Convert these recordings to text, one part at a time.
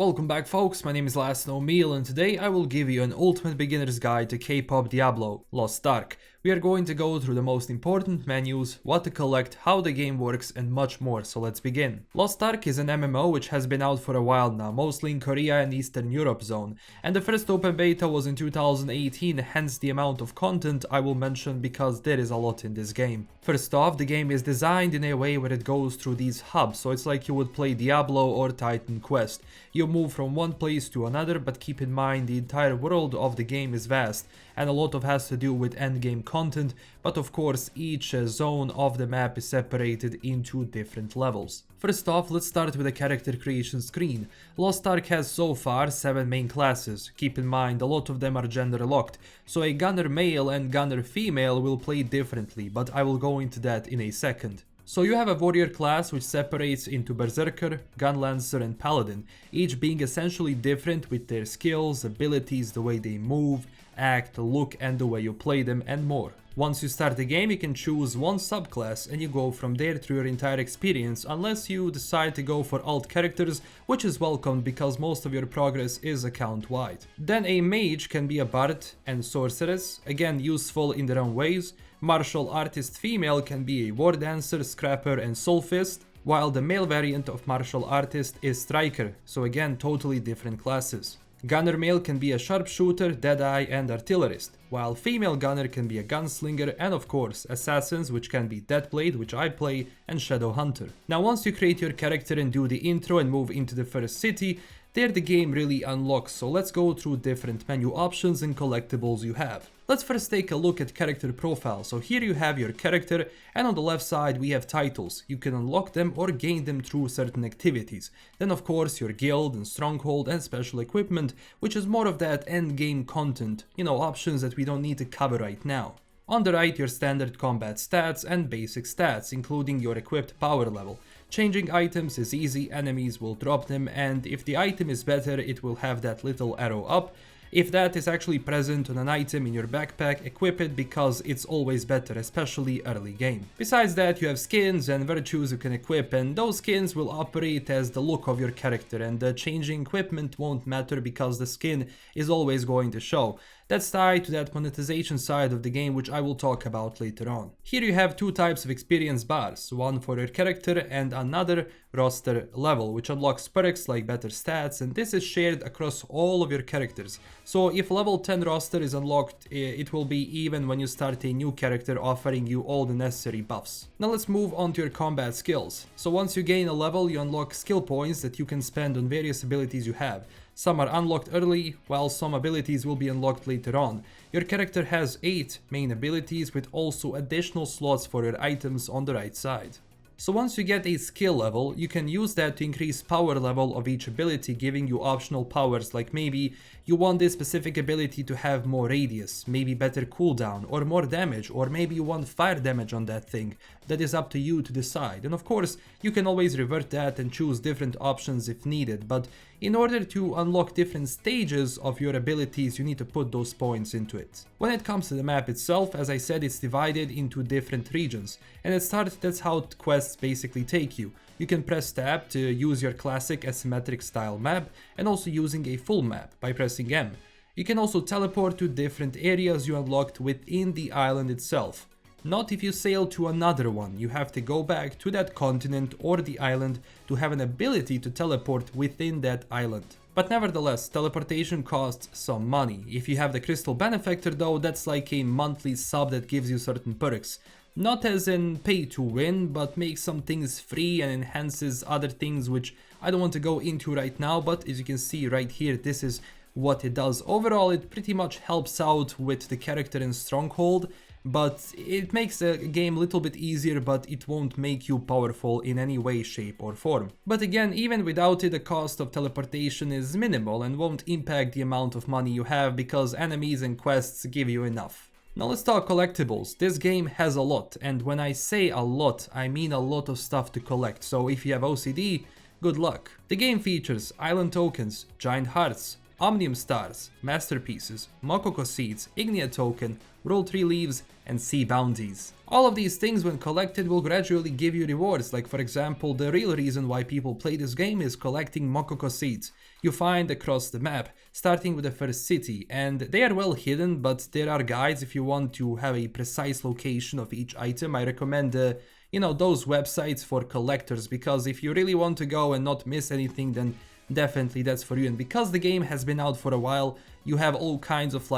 Welcome back folks, my name is LastKnownMeal and today I will give you an ultimate beginner's guide to K-pop Diablo, Lost Ark. We are going to go through the most important menus, what to collect, how the game works and much more, so let's begin. Lost Ark is an MMO which has been out for a while now, mostly in Korea and Eastern Europe zone, and the first open beta was in 2018, hence the amount of content I will mention because there is a lot in this game. First off, the game is designed in a way where it goes through these hubs, so it's like you would play Diablo or Titan Quest. You move from one place to another, but keep in mind the entire world of the game is vast and a lot of has to do with endgame content, but of course each zone of the map is separated into different levels. First off, let's start with the character creation screen. Lost Ark has so far 7 main classes. Keep in mind a lot of them are gender locked, so a gunner male and gunner female will play differently, but I will go into that in a second. So you have a warrior class which separates into berserker, gunlancer and paladin, each being essentially different with their skills, abilities, the way they move, act, look and the way you play them and more. Once you start the game you can choose one subclass and you go from there through your entire experience unless you decide to go for alt characters, which is welcomed because most of your progress is account wide. Then a mage can be a bard and sorceress, again useful in their own ways. Martial artist female can be a war dancer, scrapper and soulfist, while the male variant of martial artist is striker, so again totally different classes. Gunner male can be a sharpshooter, deadeye and artillerist, while female gunner can be a gunslinger and of course assassins, which can be Deathblade, which I play, and Shadow Hunter. Now once you create your character and do the intro and move into the first city, there the game really unlocks, so let's go through different menu options and collectibles you have. Let's first take a look at character profile. So here you have your character and on the left side we have titles. You can unlock them or gain them through certain activities. Then of course your guild and stronghold and special equipment, which is more of that end game content, options that we don't need to cover right now. On the right, your standard combat stats and basic stats, including your equipped power level. Changing items is easy, enemies will drop them, and if the item is better it will have that little arrow up. If that is actually present on an item in your backpack, equip it because it's always better, especially early game. Besides that, you have skins and virtues you can equip, and those skins will operate as the look of your character, and the changing equipment won't matter because the skin is always going to show. That's tied to that monetization side of the game, which I will talk about later on. Here you have 2 types of experience bars, one for your character and another roster level, which unlocks perks like better stats, and this is shared across all of your characters. So if level 10 roster is unlocked, it will be even when you start a new character, offering you all the necessary buffs. Now let's move on to your combat skills. So once you gain a level, you unlock skill points that you can spend on various abilities you have. Some are unlocked early, while some abilities will be unlocked later on. Your character has 8 main abilities with also additional slots for your items on the right side. So once you get a skill level, you can use that to increase power level of each ability, giving you optional powers, like maybe you want this specific ability to have more radius, maybe better cooldown or more damage, or maybe you want fire damage on that thing. That is up to you to decide, and of course you can always revert that and choose different options if needed, but in order to unlock different stages of your abilities you need to put those points into it. When it comes to the map itself, as I said, it's divided into different regions, and at start that's how quests basically take you. You can press tab to use your classic asymmetric style map, and also using a full map by pressing M. You can also teleport to different areas you unlocked within the island itself. Not if you sail to another one, you have to go back to that continent or the island to have an ability to teleport within that island. But nevertheless, teleportation costs some money. If you have the Crystal Benefactor though, that's like a monthly sub that gives you certain perks. Not as in pay to win, but makes some things free and enhances other things which I don't want to go into right now, but as you can see right here, this is what it does. Overall, it pretty much helps out with the character and stronghold, but it makes the game a little bit easier, but it won't make you powerful in any way, shape or form. But again, even without it, the cost of teleportation is minimal and won't impact the amount of money you have because enemies and quests give you enough. Now let's talk collectibles. This game has a lot, and when I say a lot, I mean a lot of stuff to collect, so if you have OCD, good luck. The game features island tokens, giant hearts, omnium stars, masterpieces, Mokoko seeds, Ignia token, roll 3 leaves, and see bounties. All of these things when collected will gradually give you rewards, like for example the real reason why people play this game is collecting Mokoko seeds. You find across the map, starting with the first city, and they are well hidden, but there are guides if you want to have a precise location of each item. I recommend those websites for collectors, because if you really want to go and not miss anything, then definitely that's for you. And because the game has been out for a while, you have all kinds of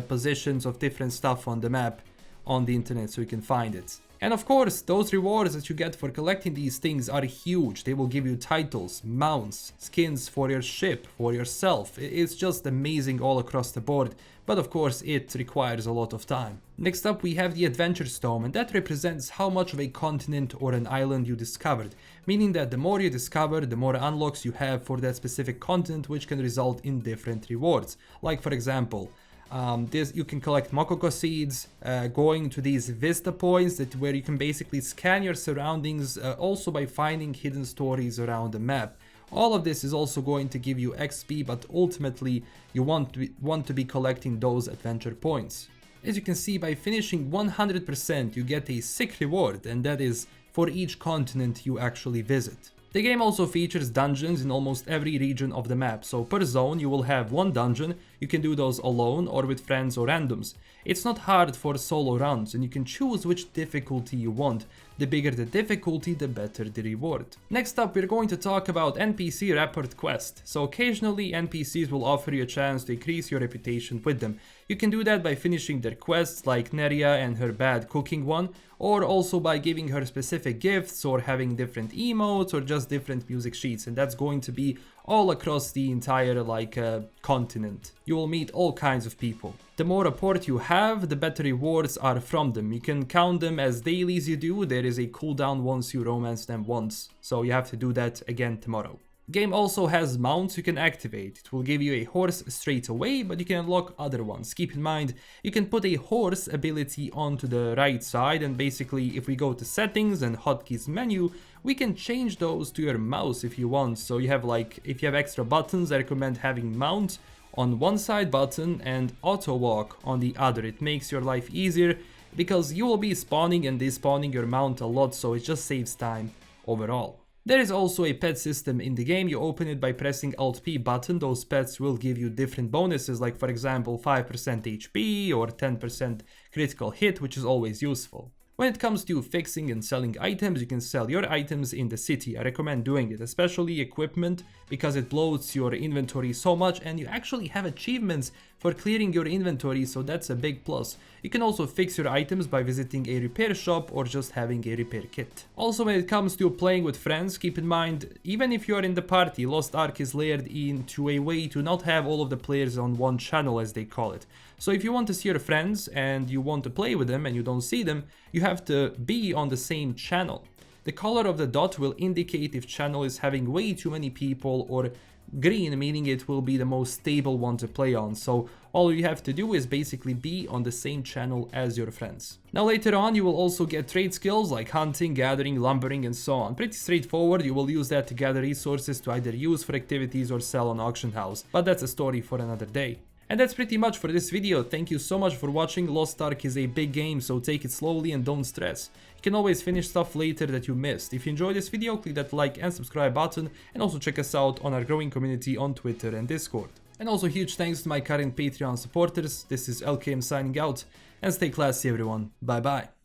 positions of different stuff on the map on the internet, so you can find it. And of course, those rewards that you get for collecting these things are huge. They will give you titles, mounts, skins for your ship, for yourself. It's just amazing all across the board, but of course it requires a lot of time. Next up we have the Adventures Tome, and that represents how much of a continent or an island you discovered, meaning that the more you discover, the more unlocks you have for that specific continent, which can result in different rewards. Like for example, you can collect Mokoko seeds, going to these vista points where you can basically scan your surroundings, also by finding hidden stories around the map. All of this is also going to give you XP, but ultimately you want to be collecting those adventure points. As you can see, by finishing 100% you get a sick reward, and that is for each continent you actually visit. The game also features dungeons in almost every region of the map, so per zone you will have one dungeon. You can do those alone or with friends or randoms. It's not hard for solo runs, and you can choose which difficulty you want. The bigger the difficulty, the better the reward. Next up, we're going to talk about NPC Rapport Quest. So occasionally NPCs will offer you a chance to increase your reputation with them. You can do that by finishing their quests, like Neria and her bad cooking one, or also by giving her specific gifts, or having different emotes, or just different music sheets, and that's going to be all across the entire continent. You will meet all kinds of people. The more rapport you have, the better rewards are from them. You can count them as dailies you do. There is a cooldown once you romance them once, so you have to do that again tomorrow. Game also has mounts you can activate. It will give you a horse straight away, but you can unlock other ones. Keep in mind, you can put a horse ability onto the right side, and basically if we go to settings and hotkeys menu, we can change those to your mouse if you want. So you have if you have extra buttons, I recommend having mount on one side button and auto walk on the other. It makes your life easier because you will be spawning and despawning your mount a lot, so it just saves time overall. There is also a pet system in the game. You open it by pressing Alt P button. Those pets will give you different bonuses, like for example 5% HP or 10% critical hit, which is always useful. When it comes to fixing and selling items, you can sell your items in the city. I recommend doing it, especially equipment, because it bloats your inventory so much, and you actually have achievements for clearing your inventory, so that's a big plus. You can also fix your items by visiting a repair shop or just having a repair kit. Also, when it comes to playing with friends, keep in mind, even if you are in the party, Lost Ark is layered into a way to not have all of the players on one channel, as they call it. So if you want to see your friends and you want to play with them and you don't see them, you have to be on the same channel. The color of the dot will indicate if channel is having way too many people, or green meaning it will be the most stable one to play on. So all you have to do is basically be on the same channel as your friends. Now later on you will also get trade skills like hunting, gathering, lumbering and so on. Pretty straightforward. You will use that to gather resources to either use for activities or sell on auction house, but that's a story for another day. And that's pretty much for this video. Thank you so much for watching. Lost Ark is a big game, so take it slowly and don't stress. You can always finish stuff later that you missed. If you enjoyed this video, click that like and subscribe button, and also check us out on our growing community on Twitter and Discord. And also huge thanks to my current Patreon supporters. This is LKM signing out, and stay classy everyone. Bye bye.